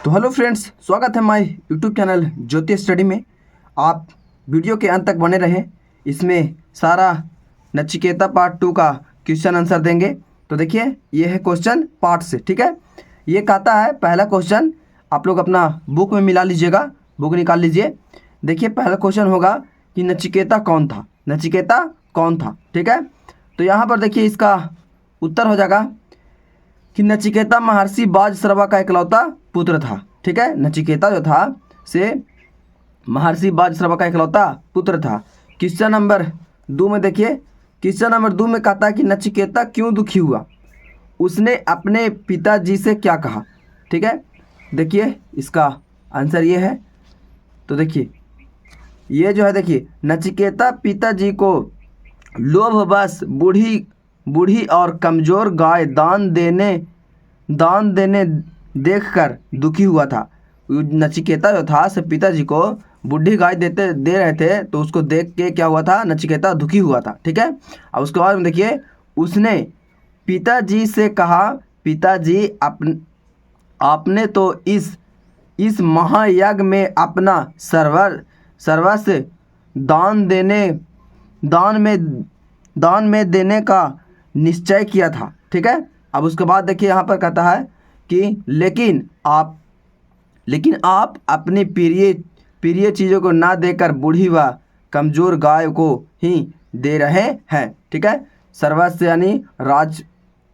तो hello friends, स्वागत है my YouTube channel Jyoti study में। आप वीडियो के अंत तक बने रहें। इसमें सारा नचिकेता पार्ट 2 का क्वेश्चन आंसर देंगे। तो देखिए, ये है क्वेश्चन पार्ट से, ठीक है। ये कहता है, पहला क्वेश्चन आप लोग अपना बुक में मिला लीजिएगा, बुक निकाल लीजिए। देखिए, पहला क्वेश्चन होगा कि नचिकेता कौन था, नचिकेता कौन था, ठीक है। तो यहाँ पर देखिए, इसका उत्तर हो जाएगा कि नचिकेता महर्षि बाजश्रवा का इकलौता पुत्र था, ठीक है। नचिकेता जो था से महर्षि बाजश्रवा का इकलौता पुत्र था। क्वेश्चन नंबर 2 में देखिए, क्वेश्चन नंबर 2 में कहता है कि नचिकेता क्यों दुखी हुआ, उसने अपने पिताजी से क्या कहा, ठीक है। देखिए, इसका आंसर ये है। तो देखिए, ये जो है, देखिए, नचिकेता पिताजी को लोभवश बूढ़ी और कमज़ोर गाय दान देने देखकर दुखी हुआ था। नचिकेता जो था से पिताजी को बूढ़ी गाय दे रहे थे, तो उसको देख के क्या हुआ था, नचिकेता दुखी हुआ था, ठीक है। अब उसके बाद में देखिए, उसने पिताजी से कहा, पिताजी आपने तो इस महायज्ञ में अपना सर्वस्व दान में देने का निश्चय किया था, ठीक है। अब उसके बाद देखिए, यहाँ पर कहता है कि लेकिन आप अपनी प्रिय चीज़ों को ना देकर बूढ़ी व कमज़ोर गाय को ही दे रहे हैं, ठीक है। सर्वस्व यानी राज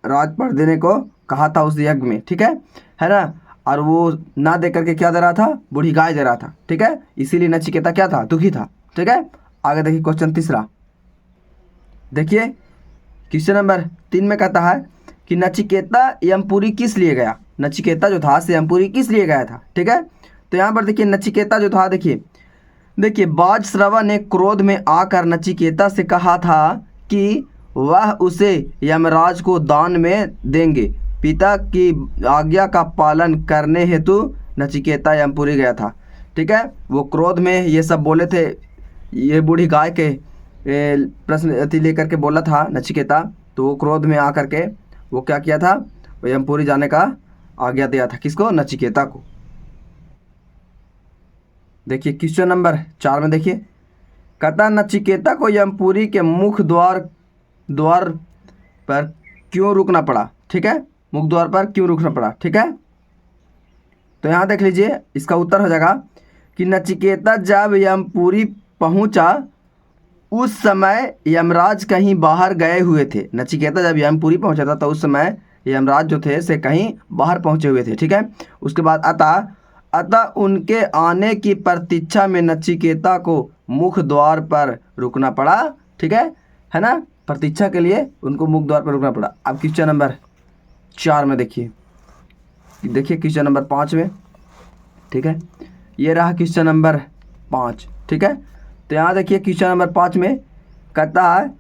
पर देने को कहा था उस यज्ञ में, ठीक है ना। और वो ना दे करके क्या दे रहा था, बूढ़ी गाय दे रहा था, ठीक है। इसीलिए नचिकेता क्या था, दुखी था, ठीक है। आगे देखिए, क्वेश्चन तीसरा देखिए, क्वेश्चन नंबर 3 में कहता है कि नचिकेता यमपुरी किस लिए गया, नचिकेता जो था से यमपुरी किस लिए गया था, ठीक है। तो यहाँ पर देखिए, नचिकेता जो था, देखिए बाजश्रवा ने क्रोध में आकर नचिकेता से कहा था कि वह उसे यमराज को दान में देंगे। पिता की आज्ञा का पालन करने हेतु नचिकेता यमपुरी गया था, ठीक है। वो क्रोध में ये सब बोले थे, ये बूढ़ी गाय के प्रश्न अति लेकर के बोला था नचिकेता। तो वो क्रोध में आकर के वो क्या किया था, वो यमपुरी जाने का आज्ञा दिया था, किसको, नचिकेता को। देखिए, क्वेश्चन नंबर 4 में देखिए, कहता नचिकेता को यमपुरी के मुख्य द्वार पर क्यों रुकना पड़ा, ठीक है। मुख्य द्वार पर क्यों रुकना पड़ा, ठीक है। तो यहाँ देख लीजिए, इसका उत्तर हो जाएगा कि नचिकेता जब यमपुरी पहुँचा उस समय यमराज कहीं बाहर गए हुए थे। नचिकेता जब यमपुरी पहुंचा था तो उस समय यमराज जो थे से कहीं बाहर पहुंचे हुए थे, ठीक है। उसके बाद अतः उनके आने की प्रतीक्षा में नचिकेता को मुख्य द्वार पर रुकना पड़ा, ठीक है ना। प्रतीक्षा के लिए उनको मुख्य द्वार पर रुकना पड़ा। अब क्वेश्चन नंबर 4 में देखिए, क्वेश्चन नंबर 5 में, ठीक है। ये रहा क्वेश्चन नंबर 5, ठीक है। तो यहाँ देखिए, क्वेश्चन नंबर 5 में कहता है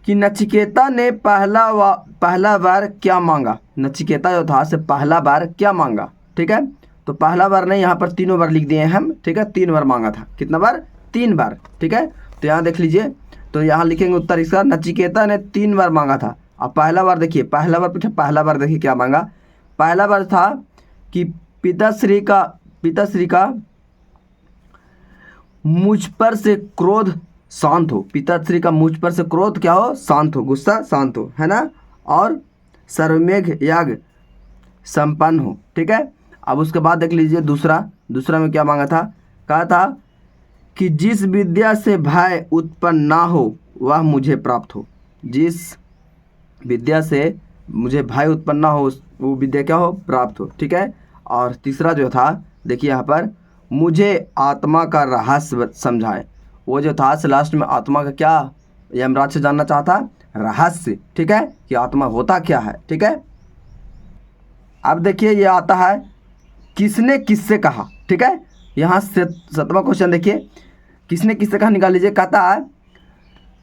कि नचिकेता ने पहला बार क्या मांगा, नचिकेता जो था से पहला बार क्या मांगा, ठीक है। तो पहला बार नहीं, यहाँ पर 3 बार लिख दिए हैं हम, ठीक है। 3 बार मांगा था, कितना बार, 3 बार, ठीक है। तो यहाँ देख लीजिए, तो यहाँ लिखेंगे उत्तर इसका, नचिकेता ने 3 बार मांगा था। अब पहला बार देखिए, पहला बार देखिए क्या मांगा। पहला बार था कि पिताश्री का मुझ पर से क्रोध शांत हो, पिताश्री का मुझ पर से क्रोध क्या हो, शांत हो, गुस्सा शांत हो, है ना। और सर्वमेघ याग संपन्न हो, ठीक है। अब उसके बाद देख लीजिए, दूसरा में क्या मांगा था, कहा था कि जिस विद्या से भय उत्पन्न ना हो वह मुझे प्राप्त हो, जिस विद्या से मुझे भय उत्पन्न ना हो वो विद्या क्या हो, प्राप्त हो, ठीक है। और तीसरा जो था, देखिए यहाँ पर, मुझे आत्मा का रहस्य समझाए। वो जो था से लास्ट में आत्मा का क्या यमराज से जानना चाहता, रहस्य, ठीक है, कि आत्मा होता क्या है, ठीक है। अब देखिए, ये आता है किसने किससे कहा, ठीक है। यहाँ से 7वां क्वेश्चन देखिए, किसने किससे कहा, निकाल लीजिए। कहता है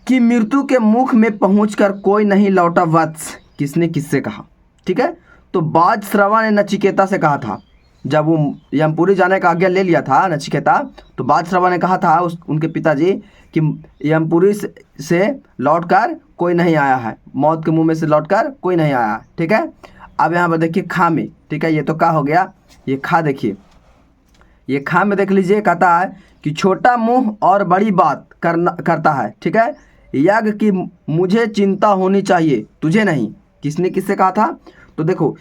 कि मृत्यु के मुख में पहुंचकर कोई नहीं लौटा वत्स, किसने किससे कहा, ठीक है। तो बाजश्रवा ने नचिकेता से कहा था, जब वो यमपुरी जाने का आज्ञा ले लिया था नचिकेता, तो बाजश्रवा ने कहा था उनके पिताजी कि यमपुरी से लौटकर कोई नहीं आया है, मौत के मुंह में से लौटकर कोई नहीं आया है, ठीक है। अब यहाँ पर देखिए खा में, ठीक है, ये तो का हो गया, ये खा देखिए, ये खा में देख लीजिए, कहता है कि छोटा मुंह और बड़ी बात करता है, ठीक है। यज्ञ की मुझे चिंता होनी चाहिए, तुझे नहीं। किसने किससे कहा था? तो देखो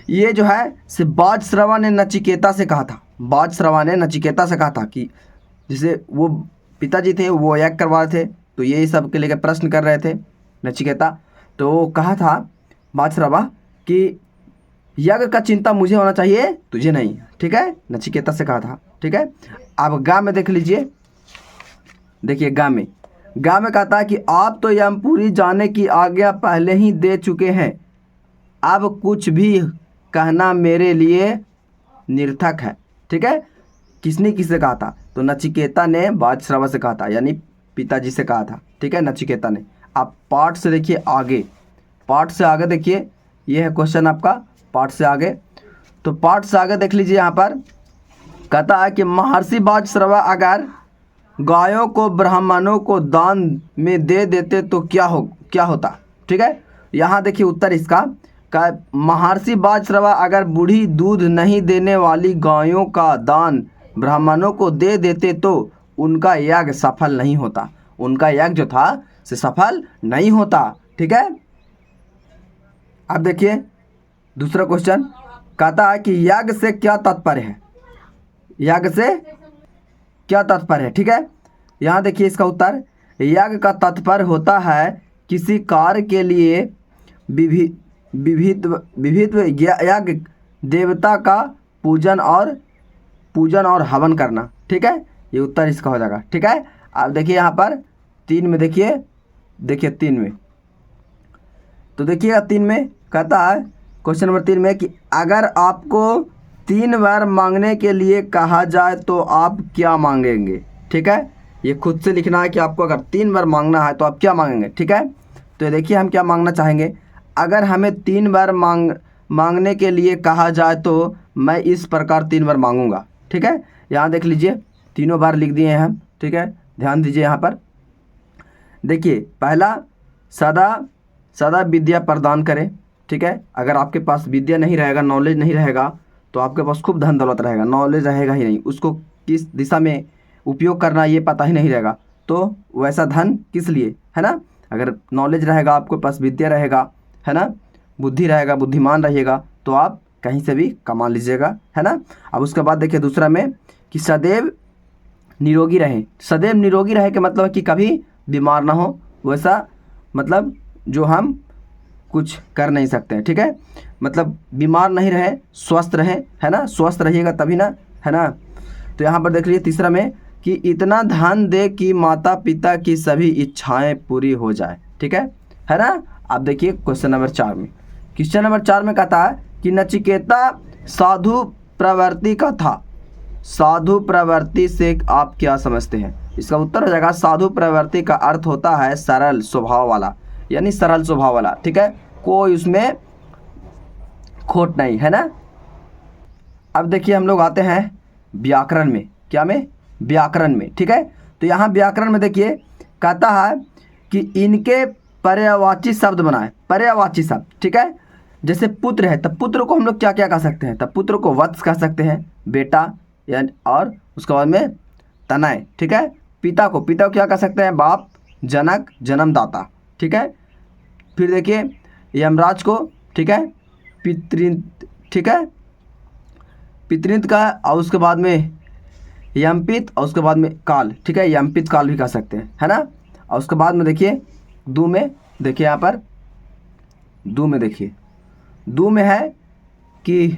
ये जो है से बाज श्रवा ने नचिकेता से कहा था। बाज श्रवा ने नचिकेता से कहा था कि जैसे वो पिताजी थे वो यज्ञ करवा रहे थे, तो ये सब के लेकर प्रश्न कर रहे थे नचिकेता। तो कहा था बाज श्रवा कि यज्ञ का चिंता मुझे होना चाहिए, तुझे नहीं, ठीक है। नचिकेता से कहा था, ठीक है। अब गा में देख लीजिए, देखिए गा में कहता है कि आप तो यमपुरी जाने की आज्ञा पहले ही दे चुके हैं, अब कुछ भी कहना मेरे लिए निर्थक है, ठीक है। किसने किससे कहा था? तो नचिकेता ने बाजश्रवा से कहा था, यानी पिताजी से कहा था, ठीक है, नचिकेता ने। आप पाठ से देखिए आगे, पाठ से आगे देखिए, ये है क्वेश्चन आपका पाठ से आगे। तो पाठ से आगे देख लीजिए, यहाँ पर कहता है कि महर्षि बाजश्रवा अगर गायों को ब्राह्मणों को दान में दे देते तो क्या होता, ठीक है। यहाँ देखिए उत्तर इसका का महर्षि बाजश्रवा अगर बूढ़ी दूध नहीं देने वाली गायों का दान ब्राह्मणों को दे देते तो उनका यज्ञ सफल नहीं होता, उनका यज्ञ जो था से सफल नहीं होता, ठीक है। अब देखिए दूसरा क्वेश्चन कहता है कि यज्ञ से क्या तात्पर्य है, यज्ञ से क्या तात्पर्य है, ठीक है। यहाँ देखिए इसका उत्तर, यज्ञ का तात्पर्य होता है किसी कार्य के लिए विविध यज्ञ देवता का पूजन और हवन करना, ठीक है। ये उत्तर इसका हो जाएगा, ठीक है। अब देखिए यहाँ पर 3 में देखिए 3 में, तो देखिएगा 3 में कहता है क्वेश्चन नंबर 3 में कि अगर आपको 3 बार मांगने के लिए कहा जाए तो आप क्या मांगेंगे, ठीक है। ये खुद से लिखना है कि आपको अगर 3 बार मांगना है तो आप क्या मांगेंगे, ठीक है। तो देखिए हम क्या मांगना चाहेंगे, अगर हमें 3 बार मांगने के लिए कहा जाए तो मैं इस प्रकार 3 बार मांगूंगा, ठीक है। यहाँ देख लीजिए तीनों बार लिख दिए हैं हम, ठीक है। ध्यान दीजिए यहाँ पर देखिए, पहला सदा विद्या प्रदान करें, ठीक है। अगर आपके पास विद्या नहीं रहेगा, नॉलेज नहीं रहेगा, तो आपके पास खूब धन दौलत रहेगा, नॉलेज रहेगा ही नहीं, उसको किस दिशा में उपयोग करना ये पता ही नहीं रहेगा, तो वैसा धन किस लिए, है ना। अगर नॉलेज रहेगा, आपके पास विद्या रहेगा, है ना, बुद्धि रहेगा, बुद्धिमान रहिएगा, तो आप कहीं से भी कमा लीजिएगा, है ना। अब उसके बाद देखिए दूसरा में कि सदैव निरोगी रहें। सदैव निरोगी रहे के मतलब कि कभी बीमार ना हो, वैसा मतलब जो हम कुछ कर नहीं सकते हैं, ठीक है। मतलब बीमार नहीं रहे, स्वस्थ रहें, है ना, स्वस्थ रहिएगा तभी ना, है ना। तो यहाँ पर देख लीजिए तीसरा में कि इतना धन दे कि माता पिता की सभी इच्छाएं पूरी हो जाए, ठीक है ना। आप देखिए क्वेश्चन नंबर 4 में, क्वेश्चन नंबर 4 में कहता है कि नचिकेता साधु प्रवृत्ति का था, साधु प्रवृत्ति से आप क्या समझते हैं? इसका उत्तर हो जाएगा साधु प्रवृत्ति का अर्थ होता है सरल स्वभाव वाला, यानी सरल स्वभाव वाला, ठीक है, कोई उसमें खोट नहीं, है ना। अब देखिए हम लोग आते हैं व्याकरण में, क्या में? व्याकरण में, ठीक है। तो यहाँ व्याकरण में देखिए कहता है कि इनके पर्यायवाची शब्द बनाए, पर्यायवाची शब्द, ठीक है। जैसे पुत्र है, तब पुत्र को हम लोग क्या क्या कह सकते हैं? तब पुत्र को वत्स कह सकते हैं, बेटा, यानी, और उसके बाद में तनय, ठीक है। पिता को क्या कह सकते हैं? बाप, जनक, जन्मदाता, ठीक है। फिर देखिए यमराज को, ठीक है, पितृंत, ठीक है, पितृंत का, और उसके बाद में यमपित, और उसके बाद में काल, ठीक है, यमपित काल भी कह सकते हैं, है ना। और उसके बाद में देखिए दू में, देखिए यहाँ पर दू में देखिए, दू में है कि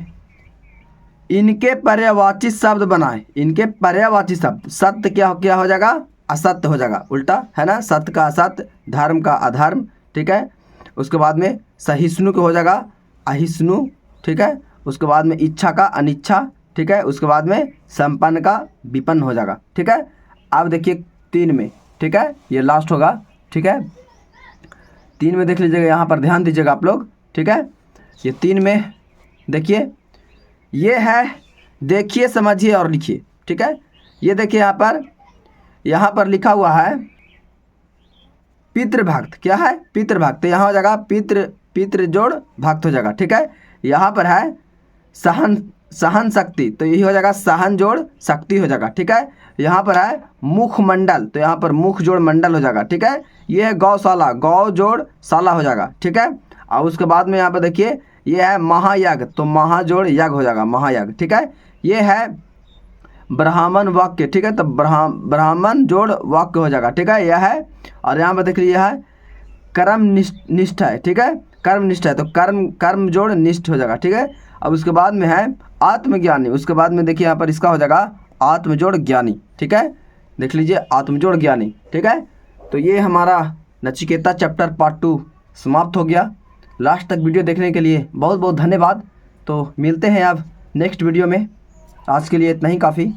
इनके पर्यायवाची शब्द बनाए, इनके पर्यायवाची शब्द, सत्य क्या हो जाएगा? असत्य हो जाएगा, उल्टा, है ना, सत्य का असत्य, धर्म का अधर्म, ठीक है। उसके बाद में सहिष्णु को हो जाएगा अहिष्णु, ठीक है। उसके बाद में इच्छा का अनिच्छा, ठीक है। उसके बाद में संपन्न का विपन्न हो जाएगा, ठीक है। अब देखिए 3 में, ठीक है, ये लास्ट होगा, ठीक है। 3 में देख लीजिएगा, यहाँ पर ध्यान दीजिएगा आप लोग, ठीक है। ये 3 में देखिए, ये है, देखिए समझिए और लिखिए, ठीक है। ये देखिए यहाँ पर लिखा हुआ है पितृभक्त, क्या है? पितृभक्त, यहाँ हो जाएगा पितृ जोड़ भक्त हो जाएगा, ठीक है। यहाँ पर है सहन शक्ति, तो यही हो जाएगा सहन जोड़ शक्ति हो जाएगा। ठीक है, यहाँ पर है मुखमंडल, तो यहाँ पर मुख जोड़ मंडल हो जाएगा। ठीक है, ये है गौशाला, गौ जोड़ शाला हो जाएगा। ठीक है, और उसके बाद में यहाँ पर देखिए ये है महायज्ञ, तो महा जोड़ यज्ञ हो जाएगा, महायज्ञ। ठीक है, ये है ब्राह्मण वाक्य। ठीक है, तो ब्राह्मण जोड़ वाक्य हो जाएगा। ठीक है, यह है, और यहाँ पर देख लीजिए है कर्म निष्ठ है। ठीक है, कर्म निष्ठ है, तो कर्म जोड़ निष्ठ हो जाएगा। ठीक है, अब उसके बाद में है आत्मज्ञानी, उसके बाद में देखिए यहाँ पर इसका हो जाएगा आत्मजोड़ ज्ञानी। ठीक है, देख लीजिए आत्मजोड़ ज्ञानी। ठीक है, तो ये हमारा नचिकेता चैप्टर पार्ट 2 समाप्त हो गया। लास्ट तक वीडियो देखने के लिए बहुत बहुत धन्यवाद। तो मिलते हैं अब नेक्स्ट वीडियो में, आज के लिए इतना ही काफ़ी।